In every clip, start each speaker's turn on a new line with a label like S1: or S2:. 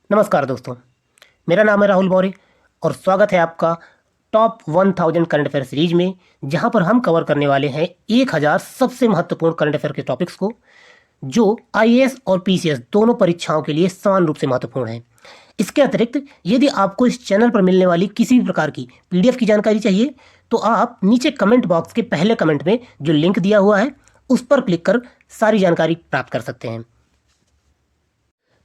S1: नमस्कार दोस्तों, मेरा नाम है राहुल मौर्य और स्वागत है आपका टॉप 1000 करंट अफेयर सीरीज में, जहां पर हम कवर करने वाले हैं 1000 सबसे महत्वपूर्ण करंट अफेयर के टॉपिक्स को, जो आईएएस और पीसीएस दोनों परीक्षाओं के लिए समान रूप से महत्वपूर्ण हैं। इसके अतिरिक्त यदि आपको इस चैनल पर मिलने वाली किसी भी प्रकार की पीडीएफ की जानकारी चाहिए, तो आप नीचे कमेंट बॉक्स के पहले कमेंट में जो लिंक दिया हुआ है उस पर क्लिक कर सारी जानकारी प्राप्त कर सकते हैं।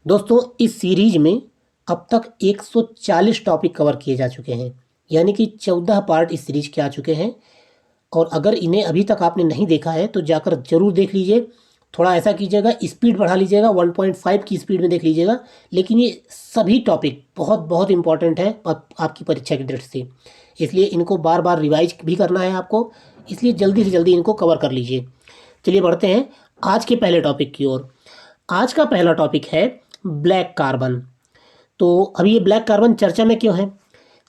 S1: दोस्तों, इस सीरीज में अब तक 140 टॉपिक कवर किए जा चुके हैं, यानी कि 14 पार्ट इस सीरीज के आ चुके हैं। और अगर इन्हें अभी तक आपने नहीं देखा है तो जाकर जरूर देख लीजिए। थोड़ा ऐसा कीजिएगा, स्पीड बढ़ा लीजिएगा, 1.5 की स्पीड में देख लीजिएगा। लेकिन ये सभी टॉपिक बहुत बहुत इंपॉर्टेंट है आपकी परीक्षा की दृष्टि से, इसलिए इनको बार बार रिवाइज भी करना है आपको, इसलिए जल्दी से जल्दी इनको कवर कर लीजिए। चलिए बढ़ते हैं आज के पहले टॉपिक की ओर। आज का पहला टॉपिक है ब्लैक कार्बन। तो अभी ये ब्लैक कार्बन चर्चा में क्यों है?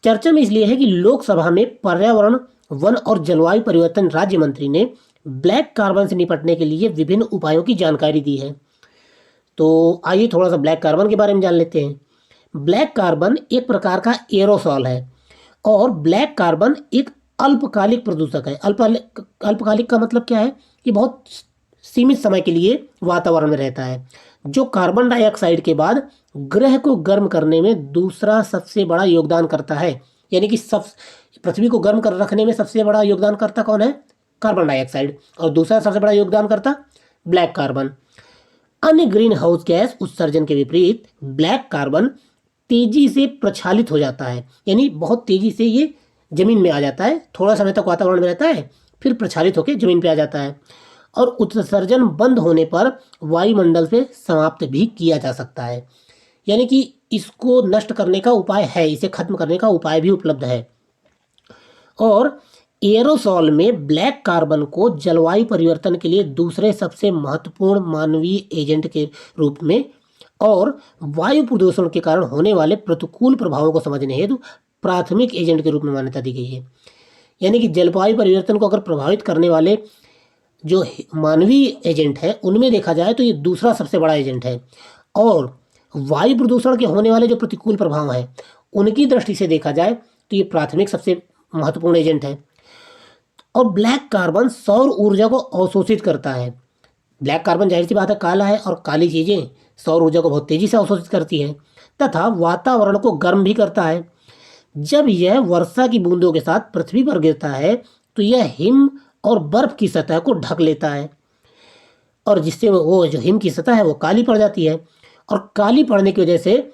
S1: चर्चा में इसलिए है कि लोकसभा में पर्यावरण, वन और जलवायु परिवर्तन राज्य मंत्री ने ब्लैक कार्बन से निपटने के लिए विभिन्न उपायों की जानकारी दी है। तो आइए थोड़ा सा ब्लैक कार्बन के बारे में जान लेते हैं। ब्लैक कार्बन एक प्रकार का एरोसॉल है और ब्लैक कार्बन एक अल्पकालिक प्रदूषक है। अल्पकालिक का मतलब क्या है? कि बहुत सीमित समय के लिए वातावरण में रहता है, जो कार्बन डाइऑक्साइड के बाद ग्रह को गर्म करने में दूसरा सबसे बड़ा योगदान करता है। यानी कि सब पृथ्वी को गर्म कर रखने में सबसे बड़ा योगदानकर्ता कौन है? Carbon dioxide. और दूसरा सबसे बड़ा योगदानकर्ता ब्लैक कार्बन। अन्य ग्रीन हाउस गैस उत्सर्जन के विपरीत ब्लैक कार्बन तेजी से प्रक्षालित हो जाता है, यानी बहुत तेजी से ये जमीन में आ जाता है। थोड़ा समय तक वातावरण में रहता है, फिर प्रक्षालित होकर जमीन पे आ जाता है और उत्सर्जन बंद होने पर वायुमंडल से समाप्त भी किया जा सकता है। यानी कि इसको नष्ट करने का उपाय है, इसे खत्म करने का उपाय भी उपलब्ध है। और एरोसॉल में ब्लैक कार्बन को जलवायु परिवर्तन के लिए दूसरे सबसे महत्वपूर्ण मानवीय एजेंट के रूप में और वायु प्रदूषण के कारण होने वाले प्रतिकूल प्रभावों को समझने हेतु प्राथमिक एजेंट के रूप में मान्यता दी गई है। यानी कि जलवायु परिवर्तन को अगर प्रभावित करने वाले जो मानवीय एजेंट है उनमें देखा जाए तो ये दूसरा सबसे बड़ा एजेंट है। और वायु प्रदूषण के होने वाले जो प्रतिकूल प्रभाव हैं उनकी दृष्टि से देखा जाए तो ये प्राथमिक सबसे महत्वपूर्ण एजेंट है। और ब्लैक कार्बन सौर ऊर्जा को अवशोषित करता है। ब्लैक कार्बन जाहिर सी बात है काला है, और काली चीज़ें सौर ऊर्जा को बहुत तेजी से अवशोषित करती है तथा वातावरण को गर्म भी करता है। जब यह वर्षा की बूंदों के साथ पृथ्वी पर गिरता है तो यह हिम और बर्फ की सतह को ढक लेता है, और जिससे वो जो हिम की सतह है वो काली पड़ जाती है। और काली पड़ने की वजह से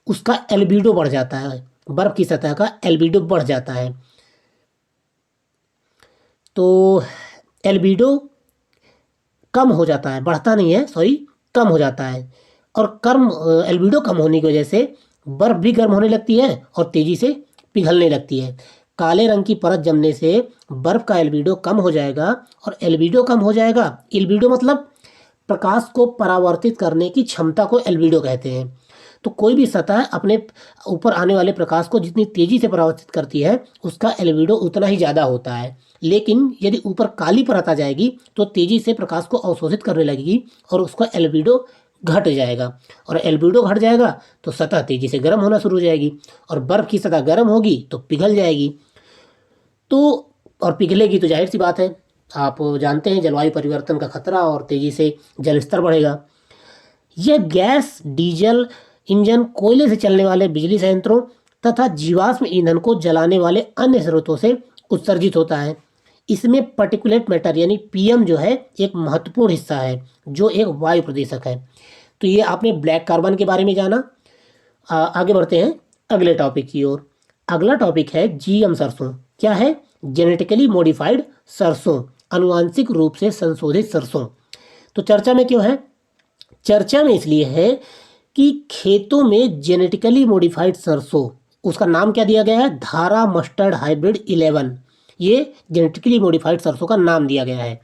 S1: उसका एल्बिडो बढ़ जाता है, बर्फ की सतह का एल्बिडो बढ़ जाता है। तो एल्बिडो कम हो जाता है, बढ़ता नहीं है, सॉरी, कम हो जाता है। और एल्बिडो कम होने की वजह से बर्फ भी गर्म होने लगती है और तेजी से पिघलने लगती है। काले रंग की परत जमने से बर्फ का एल्बिडो कम हो जाएगा, और एल्बिडो कम हो जाएगा, एल्बिडो मतलब प्रकाश को परावर्तित करने की क्षमता को एल्बिडो कहते हैं। तो कोई भी सतह अपने ऊपर आने वाले प्रकाश को जितनी तेजी से परावर्तित करती है उसका एल्बिडो उतना ही ज़्यादा होता है। लेकिन यदि ऊपर काली परत आ जाएगी तो तेजी से प्रकाश को अवशोषित करने लगेगी और उसका एल्बिडो घट जाएगा। और एल्बिडो घट जाएगा तो सतह तेजी से गर्म होना शुरू हो जाएगी, और बर्फ़ की सतह गर्म होगी तो पिघल जाएगी। तो और पिघलेगी तो जाहिर सी बात है, आप जानते हैं जलवायु परिवर्तन का खतरा, और तेज़ी से जल स्तर बढ़ेगा। यह गैस डीजल इंजन, कोयले से चलने वाले बिजली संयंत्रों तथा जीवाश्म ईंधन को जलाने वाले अन्य स्रोतों से उत्सर्जित होता है। इसमें पर्टिकुलेट मैटर यानी पीएम जो है एक महत्वपूर्ण हिस्सा है, जो एक वायु प्रदूषक है। तो ये आपने ब्लैक कार्बन के बारे में जाना। आगे बढ़ते हैं अगले टॉपिक की ओर। अगला टॉपिक है जीएम सरसों। क्या है? जेनेटिकली मॉडिफाइड सरसों, आनुवांशिक रूप से संशोधित सरसों। तो चर्चा में क्यों है? चर्चा में इसलिए है कि खेतों में जेनेटिकली मॉडिफाइड सरसों, उसका नाम क्या दिया गया है? धारा मस्टर्ड हाइब्रिड 11। ये जेनेटिकली मॉडिफाइड सरसों का नाम दिया गया है।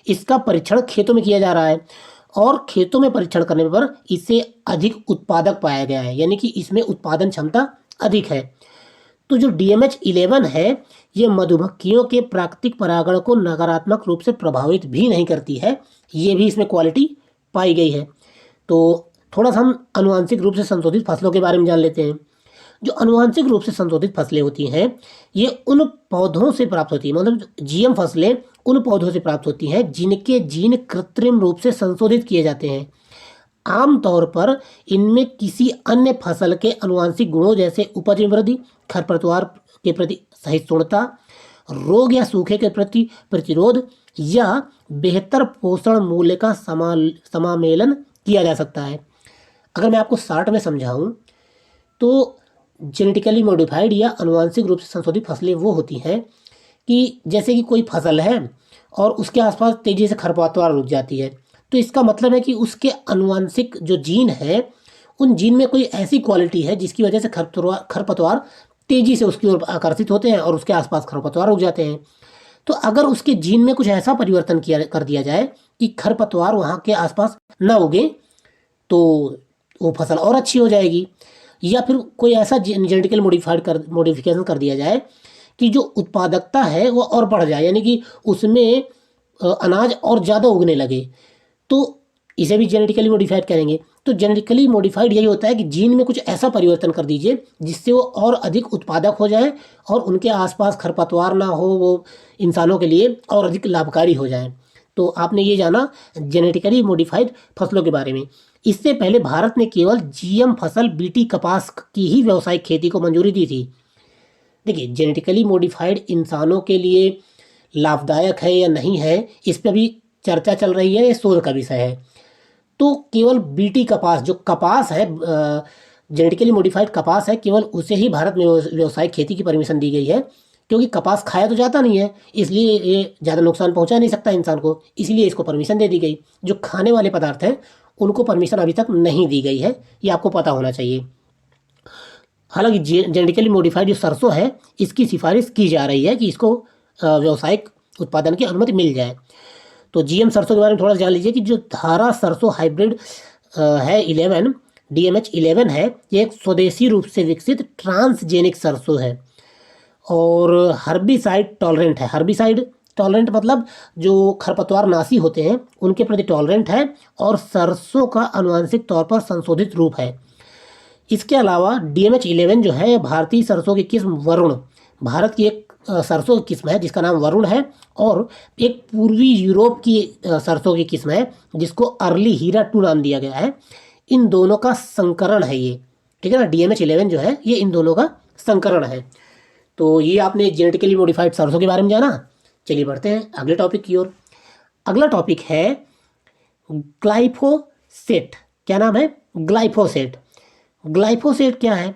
S1: इसका परीक्षण खेतों में किया जा रहा है, और खेतों में परीक्षण करने पर इसे अधिक उत्पादक पाया गया है, यानी कि इसमें उत्पादन क्षमता अधिक है। तो जो DMH11 है ये मधुमक्खियों के प्राकृतिक परागण को नकारात्मक रूप से प्रभावित भी नहीं करती है, ये भी इसमें क्वालिटी पाई गई है। तो थोड़ा सा हम आनुवंशिक रूप से संशोधित फसलों के बारे में जान लेते हैं। जो आनुवंशिक रूप से संशोधित फसलें होती हैं ये उन पौधों से प्राप्त होती है, मतलब जीएम फसलें उन पौधों से प्राप्त होती हैं जिनके जीन कृत्रिम रूप से संशोधित किए जाते हैं। आमतौर पर इनमें किसी अन्य फसल के आनुवंशिक गुणों जैसे उपज में वृद्धि, खरपतवार के प्रति सहिष्णुता, रोग या सूखे के प्रति प्रतिरोध या बेहतर पोषण मूल्य का समामेलन किया जा सकता है। अगर मैं आपको शार्ट में समझाऊं तो जेनेटिकली मॉडिफाइड या आनुवंशिक रूप से संशोधित फसलें वो होती हैं कि जैसे कि कोई फसल है और उसके आसपास तेजी से खरपतवार उग जाती है, तो इसका मतलब है कि उसके आनुवंशिक जो जीन है उन जीन में कोई ऐसी क्वालिटी है जिसकी वजह से खरपतवार तेजी से उसकी ओर आकर्षित होते हैं और उसके आसपास खरपतवार उग जाते हैं। तो अगर उसके जीन में कुछ ऐसा परिवर्तन किया कर दिया जाए कि खरपतवार वहाँ के आसपास ना उगे तो वो फसल और अच्छी हो जाएगी। या फिर कोई ऐसा जेनेटिकल मॉडिफिकेशन कर दिया जाए कि जो उत्पादकता है वो और बढ़ जाए, यानी कि उसमें अनाज और ज़्यादा उगने लगे, तो इसे भी जेनेटिकली मॉडिफाइड करेंगे। तो जेनेटिकली मॉडिफाइड यही होता है कि जीन में कुछ ऐसा परिवर्तन कर दीजिए जिससे वो और अधिक उत्पादक हो जाए और उनके आसपास खरपतवार ना हो, वो इंसानों के लिए और अधिक लाभकारी हो जाए। तो आपने ये जाना जेनेटिकली मॉडिफाइड फसलों के बारे में। इससे पहले भारत ने केवल जीएम फसल बीटी कपास की ही व्यावसायिक खेती को मंजूरी दी थी। देखिए, जेनेटिकली मॉडिफाइड इंसानों के लिए लाभदायक है या नहीं है, इस पर भी चर्चा चल रही है, ये शोध का विषय है। तो केवल बीटी कपास, जो कपास है जेनेटिकली मॉडिफाइड कपास है, केवल उसे ही भारत में व्यावसायिक खेती की परमिशन दी गई है, क्योंकि कपास खाया तो जाता नहीं है, इसलिए ये ज़्यादा नुकसान पहुंचा नहीं सकता इंसान को, इसलिए इसको परमिशन दे दी गई। जो खाने वाले पदार्थ हैं उनको परमिशन अभी तक नहीं दी गई है, ये आपको पता होना चाहिए। हालांकि जेनेटिकली मॉडिफाइड जो सरसों है इसकी सिफारिश की जा रही है कि इसको व्यावसायिक उत्पादन की अनुमति मिल जाए। तो जीएम सरसों के बारे में थोड़ा जान लीजिए कि जो धारा सरसों हाइब्रिड है 11 DMH11 है, ये एक स्वदेशी रूप से विकसित ट्रांसजेनिक सरसों है और हर्बिसाइड टॉलरेंट है। हर्बिसाइड टॉलरेंट मतलब जो खरपतवार नाशी होते हैं उनके प्रति टॉलरेंट है और सरसों का आनुवंशिक तौर पर संशोधित रूप है। इसके अलावा DMH11 जो है भारतीय सरसों की किस्म वरुण, भारत की एक सरसों की किस्म है जिसका नाम वरुण है, और एक पूर्वी यूरोप की सरसों की किस्म है जिसको अर्ली हीरा 2 नाम दिया गया है। इन दोनों का संकरण है ये, ठीक है ना। DMH11 जो है ये इन दोनों का संकरण है। तो ये आपने जेनेटिकली मॉडिफाइड सरसों के बारे में जाना। चलिए बढ़ते हैं अगले टॉपिक की ओर। अगला टॉपिक है ग्लाइफोसेट। क्या नाम है? ग्लाइफोसेट। ग्लाइफोसेट क्या है?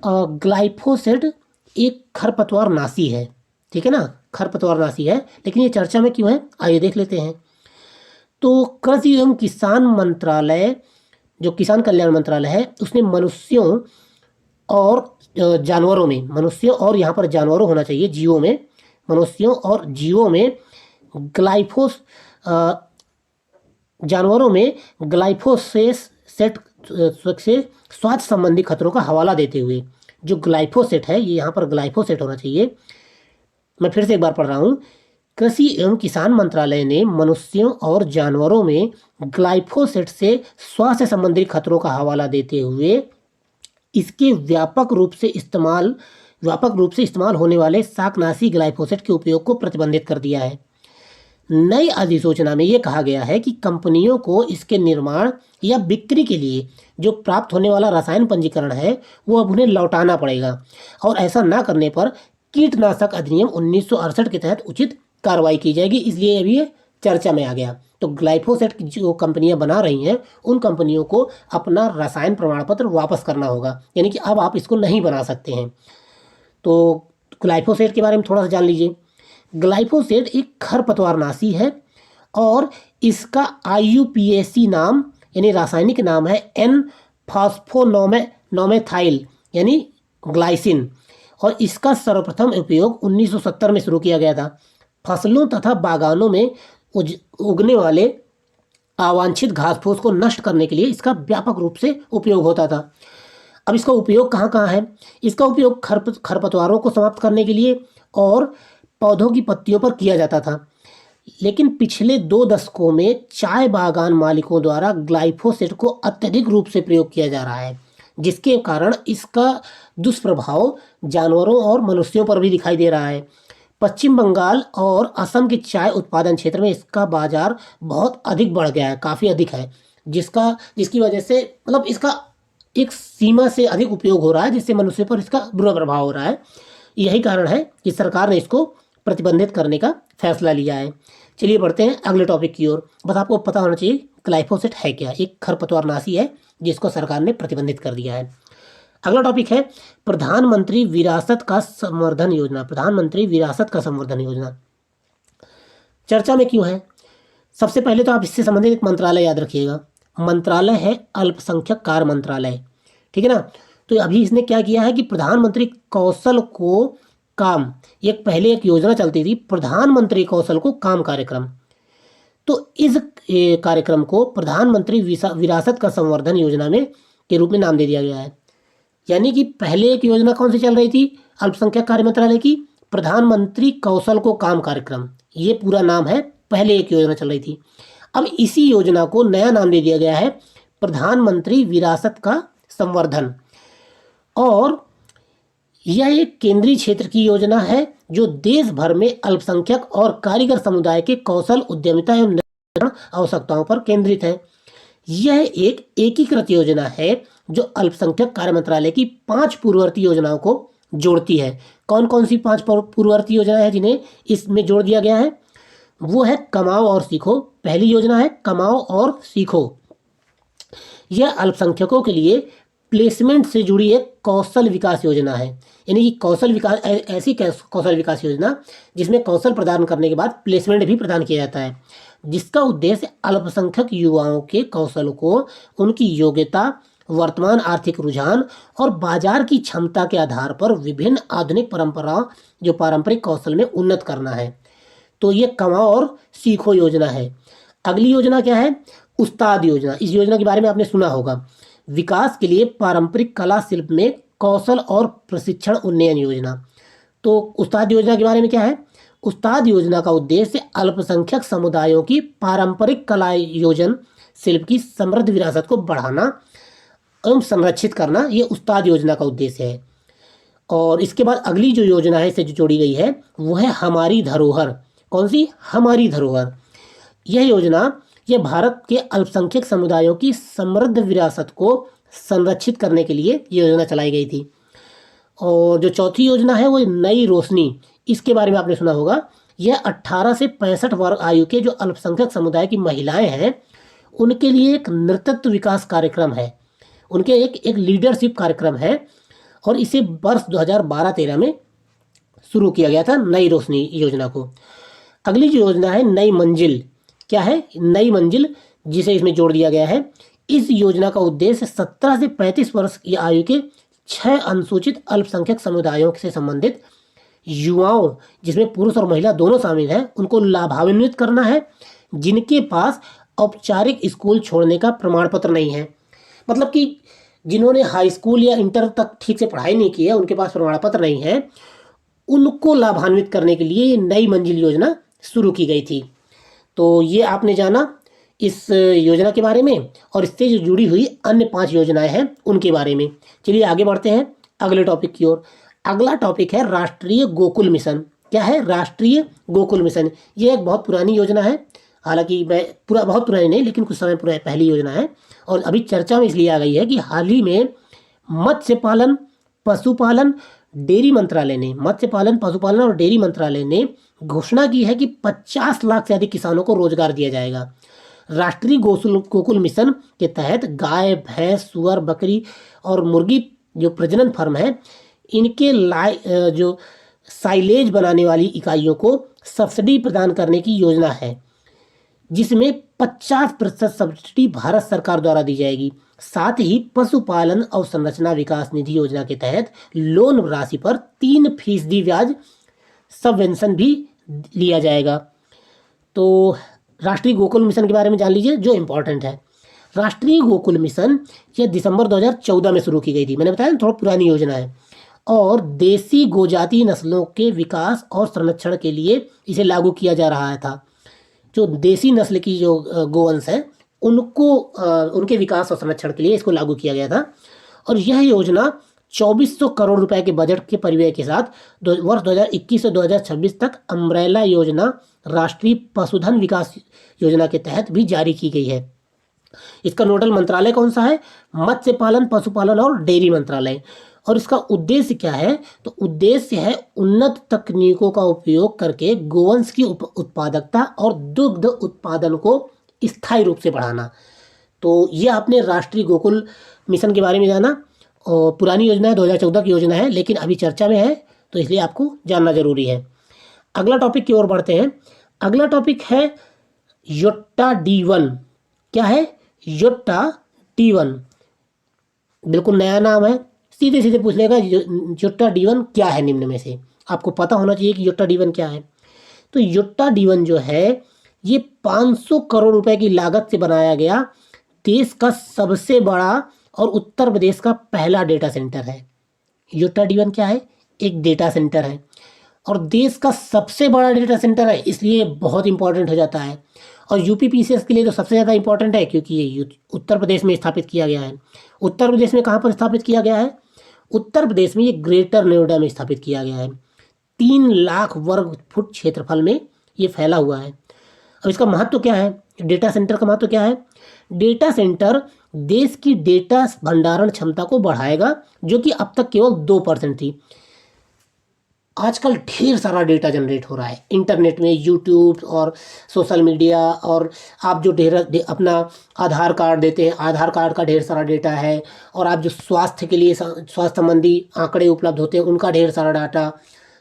S1: ग्लाइफोसेट एक खरपतवार नाशी है, ठीक है ना, खरपतवार नाशी है, लेकिन ये चर्चा में क्यों है आइए देख लेते हैं। तो कृषि एवं किसान मंत्रालय, जो किसान कल्याण मंत्रालय है, उसने मनुष्यों और जानवरों में, मनुष्यों और यहाँ पर जानवरों होना चाहिए, जीवों में, मनुष्यों और जीवों में ग्लाइफोस जानवरों में ग्लाइफोसेट से स्वास्थ्य संबंधी खतरों का हवाला देते हुए, जो ग्लाइफोसेट है ये यहाँ पर ग्लाइफोसेट होना चाहिए। मैं फिर से एक बार पढ़ रहा हूँ। कृषि एवं किसान मंत्रालय ने मनुष्यों और जानवरों में ग्लाइफोसेट से स्वास्थ्य संबंधी खतरों का हवाला देते हुए इसके व्यापक रूप से इस्तेमाल होने वाले शाकनाशी ग्लाइफोसेट के उपयोग को प्रतिबंधित कर दिया है। नई अधिसूचना में यह कहा गया है कि कंपनियों को इसके निर्माण या बिक्री के लिए जो प्राप्त होने वाला रसायन पंजीकरण है वो अब उन्हें लौटाना पड़ेगा, और ऐसा ना करने पर कीटनाशक अधिनियम 1968 के तहत उचित कार्रवाई की जाएगी। इसलिए अभी ये चर्चा में आ गया। तो ग्लाइफोसेट की जो कंपनियां बना रही हैं उन कंपनियों को अपना रसायन प्रमाण पत्र वापस करना होगा, यानी कि अब आप इसको नहीं बना सकते हैं। तो ग्लाइफोसेट के बारे में थोड़ा सा जान लीजिए। ग्लाइफोसेट एक खरपतवारनाशी है और इसका IUPAC नाम यानी रासायनिक नाम है N फास्फोनोमेथाइल यानी ग्लाइसिन, और इसका सर्वप्रथम उपयोग 1970 में शुरू किया गया था। फसलों तथा बागानों में उगने वाले अवांछित घास फूस को नष्ट करने के लिए इसका व्यापक रूप से उपयोग होता था। अब इसका उपयोग कहाँ कहाँ है? इसका उपयोग खरपतवारों को समाप्त करने के लिए और पौधों की पत्तियों पर किया जाता था। लेकिन पिछले 2 दशकों में चाय बागान मालिकों द्वारा ग्लाइफोसेट को अत्यधिक रूप से प्रयोग किया जा रहा है, जिसके कारण इसका दुष्प्रभाव जानवरों और मनुष्यों पर भी दिखाई दे रहा है। पश्चिम बंगाल और असम के चाय उत्पादन क्षेत्र में इसका बाजार बहुत अधिक बढ़ गया है, काफ़ी अधिक है, जिसकी वजह से मतलब इसका एक सीमा से अधिक उपयोग हो रहा है, जिससे मनुष्य पर इसका बुरा प्रभाव हो रहा है। यही कारण है कि सरकार ने इसको प्रतिबंधित करने का फैसला लिया है। चलिए बढ़ते हैं अगले टॉपिक की ओर। बस आपको पता होना चाहिए ग्लाइफोसेट है क्या। एक खरपतवारनाशी है जिसको सरकार ने प्रतिबंधित कर दिया है। अगला टॉपिक है प्रधानमंत्री विरासत का संवर्धन योजना। प्रधानमंत्री विरासत का संवर्धन योजना चर्चा में क्यों है? सबसे पहले तो आप इससे संबंधित एक मंत्रालय याद रखिएगा। मंत्रालय है अल्पसंख्यक कार्य मंत्रालय, ठीक है ना। तो अभी इसने क्या किया है कि प्रधानमंत्री कौशल को काम, एक पहले एक योजना चलती थी प्रधानमंत्री कौशल को काम कार्यक्रम, तो इस कार्यक्रम को प्रधानमंत्री विरासत का संवर्धन योजना में के रूप में नाम दे दिया गया है। यानी कि पहले एक योजना कौन सी चल रही थी अल्पसंख्यक कार्य मंत्रालय की? प्रधानमंत्री कौशल को काम कार्यक्रम, ये पूरा नाम है। पहले एक योजना चल रही थी, अब इसी योजना को नया नाम दे दिया गया है प्रधानमंत्री विरासत का संवर्धन। और यह एक केंद्रीय क्षेत्र की योजना है जो देश भर में अल्पसंख्यक और कारीगर समुदाय के कौशल, उद्यमिता एवं निर्माण आवश्यकताओं पर केंद्रित है। यह एक एकीकृत योजना है जो अल्पसंख्यक कार्य मंत्रालय की 5 पूर्ववर्ती योजनाओं को जोड़ती है। कौन कौन सी 5 पूर्ववर्ती योजनाएं हैं जिन्हें इसमें जोड़ दिया गया है? वो है कमाओ और सीखो। पहली योजना है कमाओ और सीखो। यह अल्पसंख्यकों के लिए प्लेसमेंट से जुड़ी एक कौशल विकास योजना है। यानी कि कौशल विकास, ऐसी कौशल विकास योजना जिसमें कौशल प्रदान करने के बाद प्लेसमेंट भी प्रदान किया जाता है, जिसका उद्देश्य अल्पसंख्यक युवाओं के कौशल को उनकी योग्यता, वर्तमान आर्थिक रुझान और बाजार की क्षमता के आधार पर विभिन्न आधुनिक पारंपरिक कौशल में उन्नत करना है। तो ये कमाओ और सीखो योजना है। अगली योजना क्या है? उस्ताद योजना। इस योजना के बारे में आपने सुना होगा। विकास के लिए पारंपरिक कला शिल्प में कौशल और प्रशिक्षण उन्नयन योजना। तो उस्ताद योजना के बारे में क्या है? उस्ताद योजना का उद्देश्य अल्पसंख्यक समुदायों की पारंपरिक कला योजन शिल्प की समृद्ध विरासत को बढ़ाना एवं संरक्षित करना, ये उस्ताद योजना का उद्देश्य है। और इसके बाद अगली जो योजना है इससे जो जोड़ी गई है वो है हमारी धरोहर। कौन सी? हमारी धरोहर। यह योजना यह भारत के अल्पसंख्यक समुदायों की समृद्ध विरासत को संरक्षित करने के लिए योजना चलाई गई थी। और जो चौथी योजना है वो नई रोशनी। इसके बारे में आपने सुना होगा। यह 18 से 65 वर्ष आयु के जो अल्पसंख्यक समुदाय की महिलाएं हैं उनके लिए एक नेतृत्व विकास कार्यक्रम है, उनके एक लीडरशिप कार्यक्रम है। और इसे वर्ष 2012-13 में शुरू किया गया था नई रोशनी योजना को। अगली जो योजना है नई मंजिल। क्या है? नई मंजिल, जिसे इसमें जोड़ दिया गया है। इस योजना का उद्देश्य 17 से 35 वर्ष की आयु के 6 अनुसूचित अल्पसंख्यक समुदायों से संबंधित युवाओं, जिसमें पुरुष और महिला दोनों शामिल हैं, उनको लाभान्वित करना है जिनके पास औपचारिक स्कूल छोड़ने का प्रमाण पत्र नहीं है। मतलब कि जिन्होंने हाई स्कूल या इंटर तक ठीक से पढ़ाई नहीं की है, उनके पास प्रमाण पत्र नहीं है, उनको लाभान्वित करने के लिए ये नई मंजिल योजना शुरू की गई थी। तो ये आपने जाना इस योजना के बारे में और इससे जो जुड़ी हुई अन्य 5 योजनाएं हैं उनके बारे में। चलिए आगे बढ़ते हैं अगले टॉपिक की ओर। अगला टॉपिक है राष्ट्रीय गोकुल मिशन। क्या है? राष्ट्रीय गोकुल मिशन। ये एक बहुत पुरानी योजना है, हालांकि बहुत पुरानी नहीं, लेकिन कुछ समय पहली योजना है और अभी चर्चा में इसलिए आ गई है कि हाल ही में मत्स्य पालन, पशुपालन, डेयरी मंत्रालय ने, मत्स्य पालन, पशुपालन और डेयरी मंत्रालय ने घोषणा की है कि 50 लाख से अधिक किसानों को रोजगार दिया जाएगा। राष्ट्रीय गोकुल मिशन के तहत गाय, भैंस, सुअर, बकरी और मुर्गी जो प्रजनन फर्म है, इनके जो साइलेज बनाने वाली इकाइयों को सब्सिडी प्रदान करने की योजना है, जिसमें 50% सब्सिडी भारत सरकार द्वारा दी जाएगी। साथ ही पशुपालन अवसंरचना विकास निधि योजना के तहत लोन राशि पर 3% ब्याज सबवेंशन भी लिया जाएगा। तो राष्ट्रीय गोकुल मिशन के बारे में जान लीजिए जो इम्पोर्टेंट है। राष्ट्रीय गोकुल मिशन यह दिसंबर 2014 में शुरू की गई थी। मैंने बताया थोड़ा पुरानी योजना है और देसी गोजाति नस्लों के विकास और संरक्षण के लिए इसे लागू किया जा रहा था। जो देसी नस्ल की जो गोवंश हैं उनको उनके विकास और संरक्षण के लिए इसको लागू किया गया था। और यह योजना 2400 करोड़ रुपए के बजट के परिव्यय के साथ वर्ष 2021 से 2026 तक अम्ब्रेला योजना राष्ट्रीय पशुधन विकास योजना के तहत भी जारी की गई है। इसका नोडल मंत्रालय कौन सा है? मत्स्य पालन, पशुपालन और डेयरी मंत्रालय। और इसका उद्देश्य क्या है? तो उद्देश्य है उन्नत तकनीकों का उपयोग करके गोवंश की उत्पादकता और दुग्ध उत्पादन को स्थायी रूप से बढ़ाना। तो ये आपने राष्ट्रीय गोकुल मिशन के बारे में जाना, और पुरानी योजना है, 2014 की योजना है, लेकिन अभी चर्चा में है तो इसलिए आपको जानना जरूरी है। अगला टॉपिक की ओर बढ़ते हैं। अगला टॉपिक है योट्टा D1। क्या है? योट्टा D1 बिल्कुल नया नाम है, सीधे सीधे पूछ लेगा योट्टा D1 क्या है। निम्न में से आपको पता होना चाहिए कि योट्टा D1 क्या है। तो योट्टा D1 जो है ये 500 करोड़ रुपए की लागत से बनाया गया देश का सबसे बड़ा और उत्तर प्रदेश का पहला डेटा सेंटर है। योट्टा D1 क्या है? एक डेटा सेंटर है और देश का सबसे बड़ा डेटा सेंटर है, इसलिए बहुत इंपॉर्टेंट हो जाता है। और यूपीपीसीएस के लिए तो सबसे ज़्यादा इंपॉर्टेंट है क्योंकि ये उत्तर प्रदेश में स्थापित किया गया है। उत्तर प्रदेश में कहाँ पर स्थापित किया गया है? उत्तर प्रदेश में ये ग्रेटर नोएडा में स्थापित किया गया है। 3 लाख वर्ग फुट क्षेत्रफल में ये फैला हुआ है। अब इसका महत्व क्या है? डेटा सेंटर का महत्व क्या है? डेटा सेंटर देश की डेटा भंडारण क्षमता को बढ़ाएगा, जो कि अब तक केवल 2% थी। आजकल ढेर सारा डेटा जनरेट हो रहा है इंटरनेट में, यूट्यूब और सोशल मीडिया, और आप जो अपना आधार कार्ड देते हैं, आधार कार्ड का ढेर सारा डेटा है, और आप जो स्वास्थ्य के लिए स्वास्थ्य संबंधी आंकड़े उपलब्ध होते हैं उनका ढेर सारा डाटा,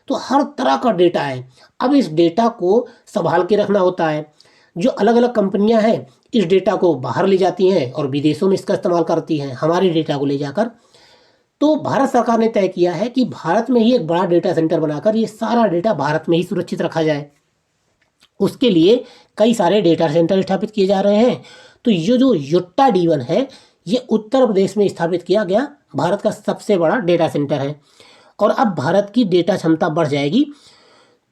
S1: तो हर तरह का डेटा है। अब इस डेटा को संभाल के रखना होता है। जो अलग अलग कंपनियां हैं इस डेटा को बाहर ले जाती हैं और विदेशों में इसका इस्तेमाल करती हैं हमारे डेटा को ले जाकर। तो भारत सरकार ने तय किया है कि भारत में ही एक बड़ा डेटा सेंटर बनाकर ये सारा डेटा भारत में ही सुरक्षित रखा जाए। उसके लिए कई सारे डेटा सेंटर स्थापित किए जा रहे हैं। तो ये जो योट्टा D1 है ये उत्तर प्रदेश में स्थापित किया गया भारत का सबसे बड़ा डेटा सेंटर है। और अब भारत की डेटा क्षमता बढ़ जाएगी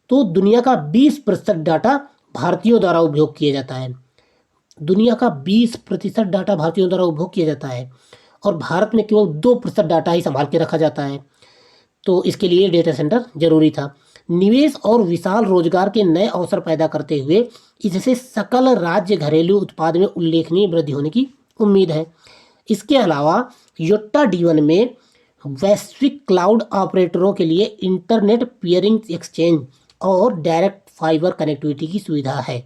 S1: तो दुनिया का 20% डाटा भारतीयों द्वारा उपभोग किया जाता है। दुनिया का 20% डाटा भारतीयों द्वारा उपभोग किया जाता है और भारत में केवल 2% डाटा ही संभाल के रखा जाता है। तो इसके लिए डेटा सेंटर जरूरी था। निवेश और विशाल रोजगार के नए अवसर पैदा करते हुए इससे सकल राज्य घरेलू उत्पाद में उल्लेखनीय वृद्धि होने की उम्मीद है। इसके अलावा योट्टा D1 में वैश्विक क्लाउड ऑपरेटरों के लिए इंटरनेट पीयरिंग एक्सचेंज और डायरेक्ट फाइबर कनेक्टिविटी की सुविधा है,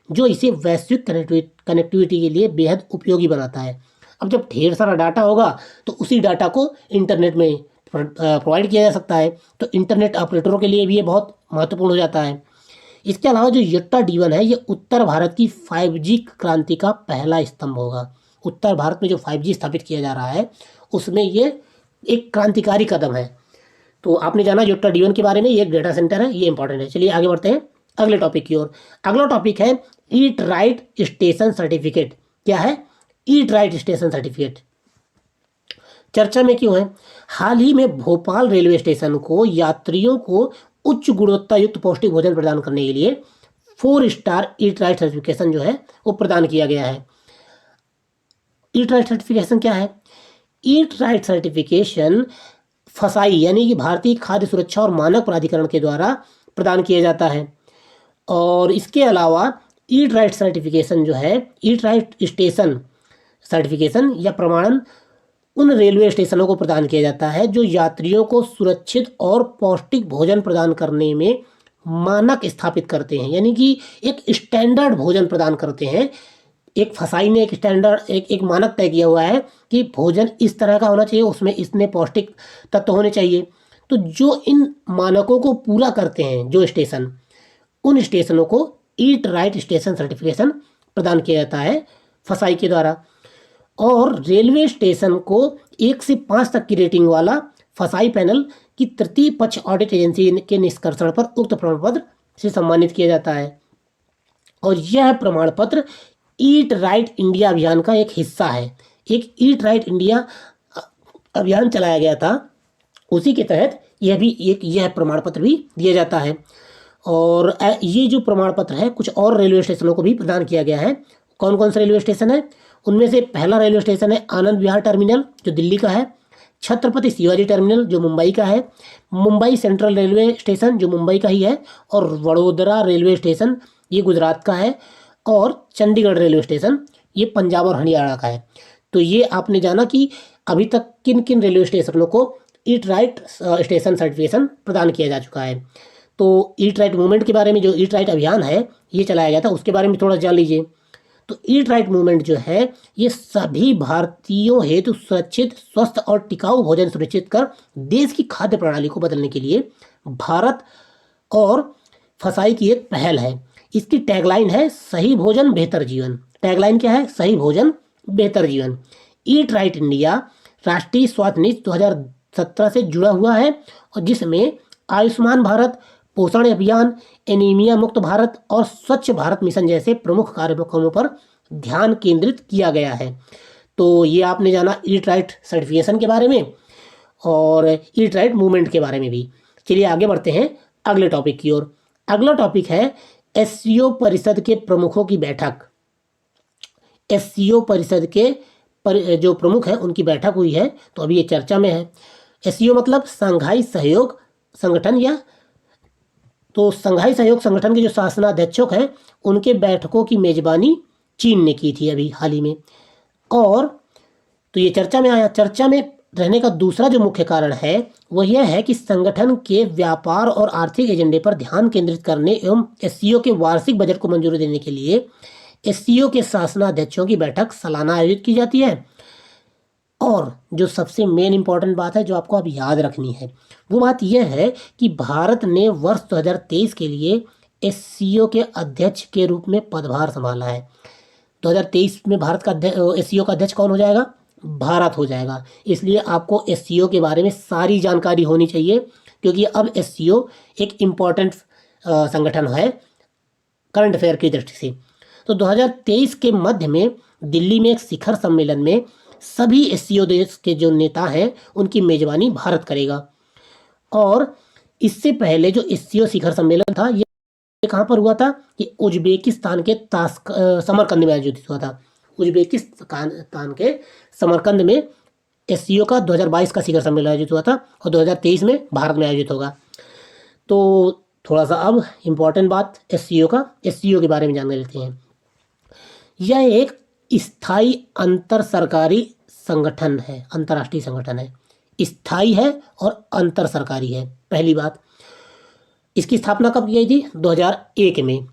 S1: जो इसे वैश्विक कनेक्टिविटी के लिए बेहद उपयोगी बनाता है। अब जब ढेर सारा डाटा होगा तो उसी डाटा को इंटरनेट में प्रोवाइड किया जा सकता है, तो इंटरनेट ऑपरेटरों के लिए भी ये बहुत महत्वपूर्ण हो जाता है। इसके अलावा जो योट्टा D1 है ये उत्तर भारत की 5G क्रांति का पहला स्तंभ होगा। उत्तर भारत में जो 5G स्थापित किया जा रहा है उसमें ये एक क्रांतिकारी कदम है। तो आपने जाना योट्टा D1 के बारे में, ये एक डेटा सेंटर है, ये इंपॉर्टेंट है। चलिए आगे बढ़ते हैं अगले टॉपिक की ओर। अगला टॉपिक है ईट राइट स्टेशन सर्टिफिकेट। क्या है? ईट राइट स्टेशन सर्टिफिकेट चर्चा में क्यों है? हाल ही में भोपाल रेलवे स्टेशन को यात्रियों को उच्च गुणवत्ता युक्त पौष्टिक भोजन प्रदान करने के लिए 4 स्टार ईट राइट सर्टिफिकेशन जो है वो प्रदान किया गया है। ईट राइट सर्टिफिकेशन क्या है? ईट राइट सर्टिफिकेशन फसाई यानी कि भारतीय खाद्य सुरक्षा और मानक प्राधिकरण के द्वारा प्रदान किया जाता है। और इसके अलावा ईट राइट सर्टिफिकेशन जो है, ईट राइट स्टेशन सर्टिफिकेशन या प्रमाणन उन रेलवे स्टेशनों को प्रदान किया जाता है जो यात्रियों को सुरक्षित और पौष्टिक भोजन प्रदान करने में मानक स्थापित करते हैं, यानी कि एक स्टैंडर्ड भोजन प्रदान करते हैं। एक फसाई ने एक स्टैंडर्ड एक मानक तय किया हुआ है कि भोजन इस तरह का होना चाहिए, उसमें इतने पौष्टिक तत्व होने चाहिए। तो जो इन मानकों को पूरा करते हैं जो स्टेशन, उन स्टेशनों को ईट राइट स्टेशन सर्टिफिकेशन प्रदान किया जाता है फसाई के द्वारा। और रेलवे स्टेशन को 1 से 5 तक की रेटिंग वाला फसाई पैनल की तृतीय पक्ष ऑडिट एजेंसी के निष्कर्षण पर उक्त प्रमाण पत्र से सम्मानित किया जाता है। और यह प्रमाण पत्र ईट राइट इंडिया अभियान का एक हिस्सा है। एक ईट राइट इंडिया अभियान चलाया गया था, उसी के तहत यह प्रमाण पत्र भी दिया जाता है। और ये जो प्रमाण पत्र है कुछ और रेलवे स्टेशनों को भी प्रदान किया गया है। कौन कौन से रेलवे स्टेशन है? उनमें से पहला रेलवे स्टेशन है आनंद विहार टर्मिनल जो दिल्ली का है, छत्रपति शिवाजी टर्मिनल जो मुंबई का है, मुंबई सेंट्रल रेलवे स्टेशन जो मुंबई का ही है, और वडोदरा रेलवे स्टेशन ये गुजरात का है, और चंडीगढ़ रेलवे स्टेशन ये पंजाब और हरियाणा का है। तो ये आपने जाना कि अभी तक किन किन रेलवे स्टेशनों को ईट राइट स्टेशन सर्टिफिकेशन प्रदान किया जा चुका है। तो ईट राइट मूवमेंट के बारे में, जो ईट राइट अभियान है ये चलाया गया था, उसके बारे में थोड़ा जान लीजिए। तो ईट राइट मूवमेंट जो है ये सभी भारतीयों हेतु सुरक्षित, स्वस्थ और टिकाऊ भोजन सुनिश्चित कर देश की खाद्य प्रणाली को बदलने के लिए भारत और फसाई की एक पहल है। इसकी टैगलाइन है सही भोजन बेहतर जीवन। टैगलाइन क्या है? सही भोजन बेहतर जीवन। ईट राइट इंडिया राष्ट्रीय स्वास्थ्य नीति 2017 से जुड़ा हुआ है और जिसमें आयुष्मान भारत, पोषण अभियान, एनीमिया मुक्त भारत और स्वच्छ भारत मिशन जैसे प्रमुख कार्यक्रमों पर ध्यान केंद्रित किया गया है। तो ये आपने जाना ईट राइट सर्टिफिकेशन के बारे में और ईट राइट मूवमेंट के बारे में भी। चलिए आगे बढ़ते हैं अगले टॉपिक की ओर। अगला टॉपिक है एससीओ परिषद के प्रमुखों की बैठक। एससीओ परिषद के जो प्रमुख हैं उनकी बैठक हुई है, तो अभी ये चर्चा में है। एससीओ मतलब संघाई सहयोग संगठन, या तो संघाई सहयोग संगठन के जो शासनाध्यक्षक हैं उनके बैठकों की मेजबानी चीन ने की थी अभी हाल ही में। और तो ये चर्चा में आया। चर्चा में रहने का दूसरा जो मुख्य कारण है वह यह है कि संगठन के व्यापार और आर्थिक एजेंडे पर ध्यान केंद्रित करने एवं एससीओ के वार्षिक बजट को मंजूरी देने के लिए एससीओ के शासनाध्यक्षों की बैठक सालाना आयोजित की जाती है। और जो सबसे मेन इंपॉर्टेंट बात है जो आपको अब याद रखनी है वो बात यह है कि भारत ने वर्ष 2023 के लिए एससीओ के अध्यक्ष के रूप में पदभार संभाला है। 2023 में भारत का एससीओ का अध्यक्ष कौन हो जाएगा? भारत हो जाएगा। इसलिए आपको एससीओ के बारे में सारी जानकारी होनी चाहिए क्योंकि अब एससीओ एक इम्पॉर्टेंट संगठन है करंट अफेयर की दृष्टि से। तो 2023 के मध्य में दिल्ली में एक शिखर सम्मेलन में सभी एससीओ देश के जो नेता हैं उनकी मेजबानी भारत करेगा। और इससे पहले जो एससीओ शिखर सम्मेलन था ये कहाँ पर हुआ था? ये उज्बेकिस्तान के समरकंद में आयोजित हुआ था। उज्बेकिस्तान के समरकंद में एससीओ का 2022 का शिखर सम्मेलन आयोजित हुआ था और 2023 में भारत में आयोजित होगा। तो थोड़ा सा अब इम्पॉर्टेंट बात एससीओ के बारे में जान लेते हैं। यह एक स्थायी अंतर सरकारी संगठन है, अंतर्राष्ट्रीय संगठन है, स्थायी है और अंतर सरकारी है। पहली बात, इसकी स्थापना कब की गई थी? 2001 में।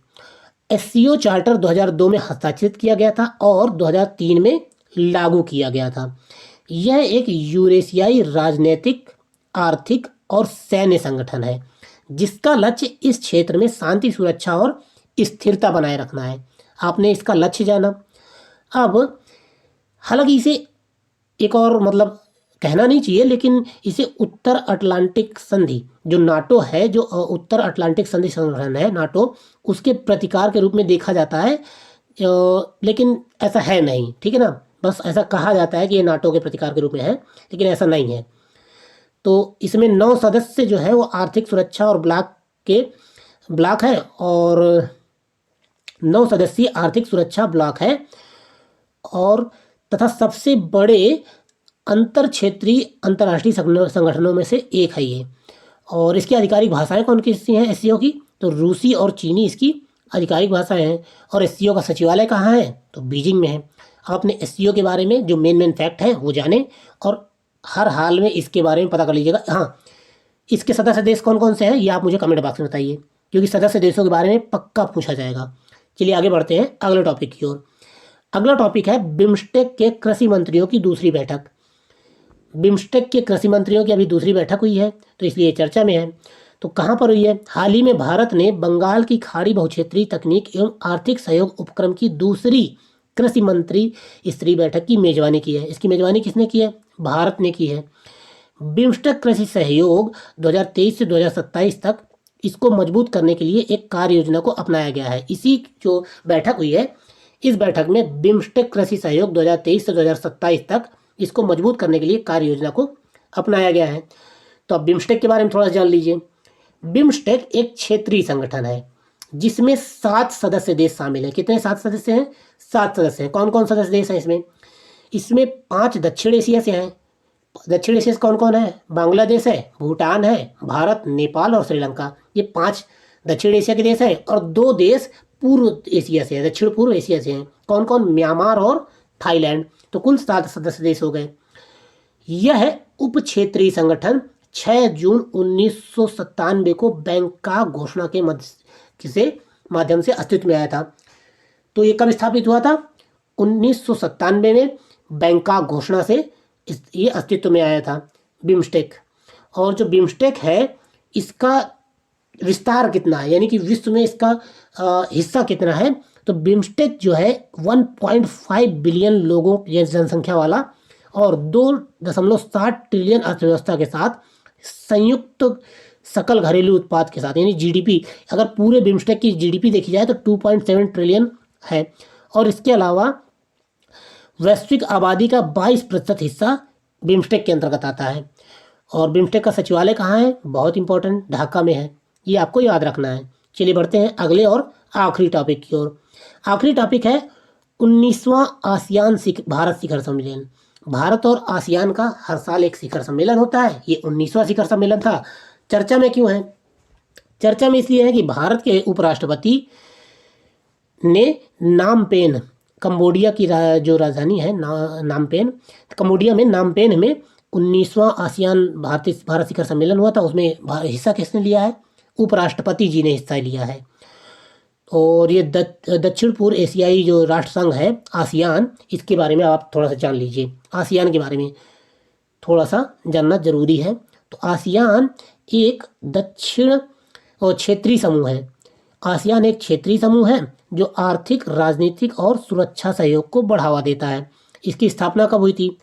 S1: एससीओ चार्टर 2002 में हस्ताक्षरित किया गया था और 2003 में लागू किया गया था। यह एक यूरेशियाई राजनीतिक, आर्थिक और सैन्य संगठन है जिसका लक्ष्य इस क्षेत्र में शांति, सुरक्षा और स्थिरता बनाए रखना है। आपने इसका लक्ष्य जाना। अब हालांकि इसे एक और मतलब कहना नहीं चाहिए, लेकिन इसे उत्तर अटलांटिक संधि जो नाटो है, जो उत्तर अटलांटिक संधि संगठन है नाटो, उसके प्रतिकार के रूप में देखा जाता है, लेकिन ऐसा है नहीं। ठीक है ना, बस ऐसा कहा जाता है कि ये नाटो के प्रतिकार के रूप में है, लेकिन ऐसा नहीं है। तो इसमें 9 सदस्य जो है वो आर्थिक सुरक्षा और ब्लॉक है और 9 सदस्यीय आर्थिक सुरक्षा ब्लॉक है और तथा सबसे बड़े अंतर क्षेत्रीय अंतर्राष्ट्रीय संगठनों में से एक है ये। और इसकी आधिकारिक भाषाएं कौन सी हैं एससीओ की? तो रूसी और चीनी इसकी आधिकारिक भाषाएं हैं। और एससीओ का सचिवालय कहाँ है? तो बीजिंग में है। आपने एससीओ के बारे में जो मेन फैक्ट है वो जाने और हर हाल में इसके बारे में पता कर लीजिएगा। हाँ, इसके सदस्य देश कौन कौन से हैं ये आप मुझे कमेंट बॉक्स में बताइए क्योंकि सदस्य देशों के बारे में पक्का पूछा जाएगा। चलिए आगे बढ़ते हैं अगले टॉपिक की ओर। अगला टॉपिक है बिम्स्टेक के कृषि मंत्रियों की दूसरी बैठक। बिम्स्टेक के कृषि मंत्रियों की अभी दूसरी बैठक हुई है तो इसलिए चर्चा में है। तो कहाँ पर हुई है? हाल ही में भारत ने बंगाल की खाड़ी बहुक्षेत्रीय तकनीक एवं आर्थिक सहयोग उपक्रम की दूसरी कृषि मंत्री स्तरीय बैठक की मेजबानी की है। इसकी मेजबानी किसने की है? भारत ने की है। बिम्स्टेक कृषि सहयोग 2023 से 2027 तक इसको मजबूत करने के लिए एक कार्य योजना को अपनाया गया है। इसी जो बैठक हुई है इस बैठक में बिम्स्टेक कृषि सहयोग 2023 से 2027 तक इसको मजबूत करने के लिए कार्य योजना को अपनाया गया है। तो अब बिम्स्टेक के बारे में थोड़ा जान लीजिए। बिम्स्टेक एक क्षेत्रीय संगठन है जिसमें 7 सदस्य देश शामिल हैं। कितने 7 सदस्य हैं? 7 सदस्य हैं। कौन कौन सदस्य देश हैं इसमें? इसमें 5 दक्षिण एशिया से हैं। दक्षिण एशिया से कौन कौन है? बांग्लादेश है, भूटान है, भारत, नेपाल और श्रीलंका। ये 5 दक्षिण एशिया के देश हैं और 2 देश पूर्व एशिया से हैं, दक्षिण पूर्व एशिया से हैं। कौन कौन? म्यांमार और थाईलैंड। तो कुल 7 सदस्य देश हो गए। यह उप क्षेत्रीय संगठन 6 जून 1997 को बैंकॉक घोषणा के माध्यम से अस्तित्व में आया था। तो ये कब स्थापित हुआ था? 1997 में बैंकॉक घोषणा से ये अस्तित्व में आया था बिम्स्टेक। और जो बिम्स्टेक है इसका विस्तार कितना है, यानी कि विश्व में इसका हिस्सा कितना है? तो बिम्स्टेक जो है 1.5 बिलियन लोगों की जनसंख्या वाला और 2.7 ट्रिलियन अर्थव्यवस्था के साथ संयुक्त सकल घरेलू उत्पाद के साथ, यानी जीडीपी, अगर पूरे बिम्स्टेक की जीडीपी देखी जाए तो 2.7 ट्रिलियन है। और इसके अलावा वैश्विक आबादी का 22% हिस्सा बिम्स्टेक के अंतर्गत आता है। और बिम्स्टेक का सचिवालय कहाँ है? बहुत इंपॉर्टेंट, ढाका में है। ये आपको याद रखना है। चलिए बढ़ते हैं अगले और आखिरी टॉपिक की ओर। आखिरी टॉपिक है 19वां आसियान भारत शिखर सम्मेलन। भारत और आसियान का हर साल एक शिखर सम्मेलन होता है। ये 19वां शिखर सम्मेलन था। चर्चा में क्यों है? चर्चा में इसलिए है कि भारत के उपराष्ट्रपति ने नामपेन, कंबोडिया की जो राजधानी है नामपेन, कंबोडिया में नामपेन में 19वां आसियान भारत शिखर सम्मेलन हुआ था। उसमें हिस्सा किसने लिया है? उपराष्ट्रपति जी ने हिस्सा लिया है। और ये दक्षिण पूर्व एशियाई जो राष्ट्र संघ है आसियान, इसके बारे में आप थोड़ा सा जान लीजिए। आसियान के बारे में थोड़ा सा जानना जरूरी है। तो आसियान एक दक्षिण और क्षेत्रीय समूह है। आसियान एक क्षेत्रीय समूह है जो आर्थिक, राजनीतिक और सुरक्षा सहयोग को बढ़ावा देता है। इसकी स्थापना कब हुई थी?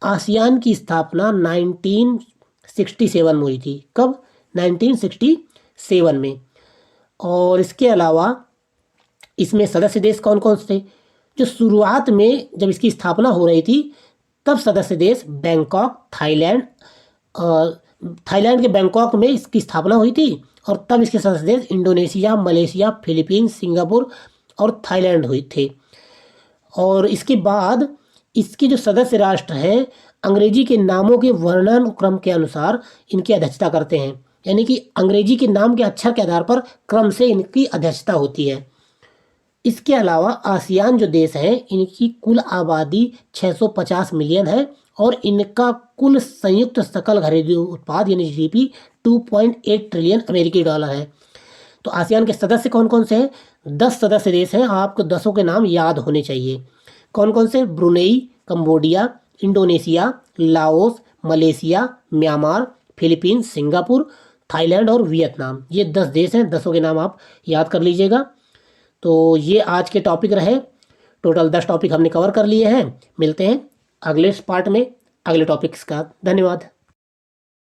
S1: आसियान की स्थापना 1967 में हुई थी। कब? 1967 में। और इसके अलावा इसमें सदस्य देश कौन कौन से थे? जो शुरुआत में जब इसकी स्थापना हो रही थी तब सदस्य देश बैंकॉक, थाईलैंड के बैंकॉक में इसकी स्थापना हुई थी। और तब इसके सदस्य देश इंडोनेशिया, मलेशिया, फिलीपींस, सिंगापुर और थाईलैंड हुए थे। और इसके बाद इसके जो सदस्य राष्ट्र हैं अंग्रेजी के नामों के वर्णन क्रम के अनुसार इनकी अध्यक्षता करते हैं, यानी कि अंग्रेजी के नाम के अक्षर के आधार पर क्रम से इनकी अध्यक्षता होती है। इसके अलावा आसियान जो देश हैं इनकी कुल आबादी 650 मिलियन है और इनका कुल संयुक्त सकल घरेलू उत्पाद यानी जीडीपी 2.8 ट्रिलियन अमेरिकी डॉलर है। तो आसियान के सदस्य कौन कौन से हैं? 10 सदस्य देश हैं। आपको 10 के नाम याद होने चाहिए। कौन कौन से? Brunei, Cambodia, Indonesia, Laos, Malaysia, Myanmar, Philippines, Singapore, Thailand और वियतनाम। ये 10 देश हैं। 10 के नाम आप याद कर लीजिएगा। तो ये आज के टॉपिक रहे। टोटल 10 टॉपिक हमने कवर कर लिए हैं। मिलते हैं अगले पार्ट में अगले टॉपिक्स का। धन्यवाद।